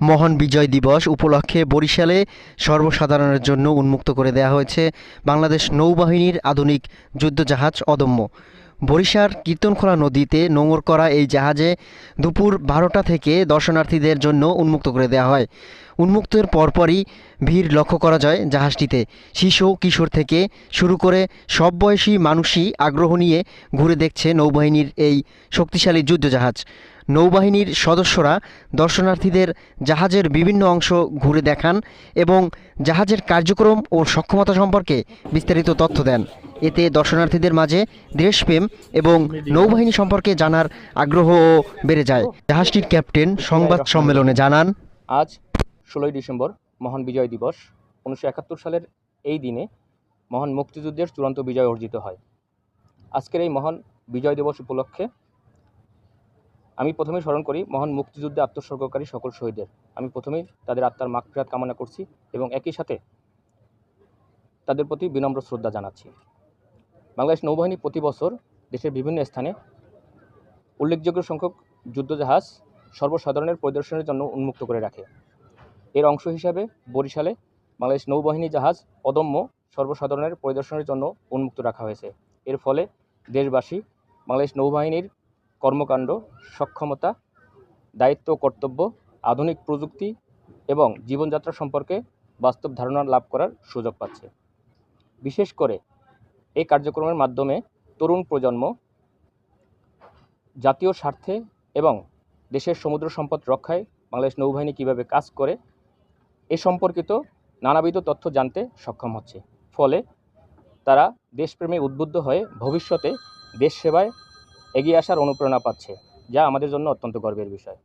মহান বিজয় দিবস উপলক্ষে বরিশালে সর্বসাধারণের জন্য উন্মুক্ত করে দেওয়া হয়েছে বাংলাদেশ নৌবাহিনীর আধুনিক যুদ্ধজাহাজ অদম্য। বরিশার কীর্তনখোলা নদীতে নোঙর করা এই জাহাজে দুপুর 12টা থেকে দর্শনার্থীদের জন্য উন্মুক্ত করে দেওয়া হয়। উন্মুক্তের পরপরই ভিড় লক্ষ্য করা যায় জাহাজটিতে। শিশু কিশোর থেকে শুরু করে সব বয়সী মানুষই আগ্রহ নিয়ে ঘুরে দেখছে নৌবাহিনীর এই শক্তিশালী যুদ্ধজাহাজ। নৌবাহিনীর সদস্যরা দর্শনার্থীদের জাহাজের বিভিন্ন অংশ ঘুরে দেখান এবং জাহাজের কার্যক্রম ও সক্ষমতা সম্পর্কে বিস্তারিত তথ্য দেন। এতে দর্শনার্থীদের মাঝে দেশপ্রেম এবং নৌবাহিনী সম্পর্কে জানার আগ্রহও বেড়ে যায়। জাহাজটির ক্যাপ্টেন সংবাদ সম্মেলনে জানান, আজ 16ই ডিসেম্বর মহান বিজয় দিবস। 1971 সালের এই দিনে মহান মুক্তিযুদ্ধের চূড়ান্ত বিজয় অর্জিত হয়। আজকের এই মহান বিজয় দিবস উপলক্ষে আমি প্রথমেই স্মরণ করি মহান মুক্তিযুদ্ধে আত্মোৎসর্গকারী সকল শহীদদের। আমি প্রথমেই তাদের আত্মার মাগফিরাত কামনা করছি এবং একই সাথে তাদের প্রতি বিনম্র শ্রদ্ধা জানাচ্ছি। বাংলাদেশ নৌবাহিনী প্রতি বছর দেশের বিভিন্ন স্থানে উল্লেখযোগ্য সংখ্যক যুদ্ধজাহাজ সর্বসাধারণের পরিদর্শনের জন্য উন্মুক্ত করে রাখে। এর অংশ হিসাবে বরিশালে বাংলাদেশ নৌবাহিনী জাহাজ অদম্য সর্বসাধারণের পরিদর্শনের জন্য উন্মুক্ত রাখা হয়েছে। এর ফলে দেশবাসী বাংলাদেশ নৌবাহিনীর কর্মকাণ্ড, সক্ষমতা, দায়িত্ব, কর্তব্য, আধুনিক প্রযুক্তি এবং জীবনযাত্রা সম্পর্কে বাস্তব ধারণা লাভ করার সুযোগ পাচ্ছে। বিশেষ করে এই কার্যক্রমের মাধ্যমে তরুণ প্রজন্ম জাতীয় স্বার্থে এবং দেশের সমুদ্র সম্পদ রক্ষায় বাংলাদেশ নৌবাহিনী কীভাবে কাজ করে এ সম্পর্কিত নানাবিধ তথ্য জানতে সক্ষম হচ্ছে। ফলে তারা দেশপ্রেমে উদ্বুদ্ধ হয়ে ভবিষ্যতে দেশ সেবায় এগিয়ে আসার অনুপ্রেরণা পাচ্ছে, যা আমাদের জন্য অত্যন্ত গর্বের বিষয়।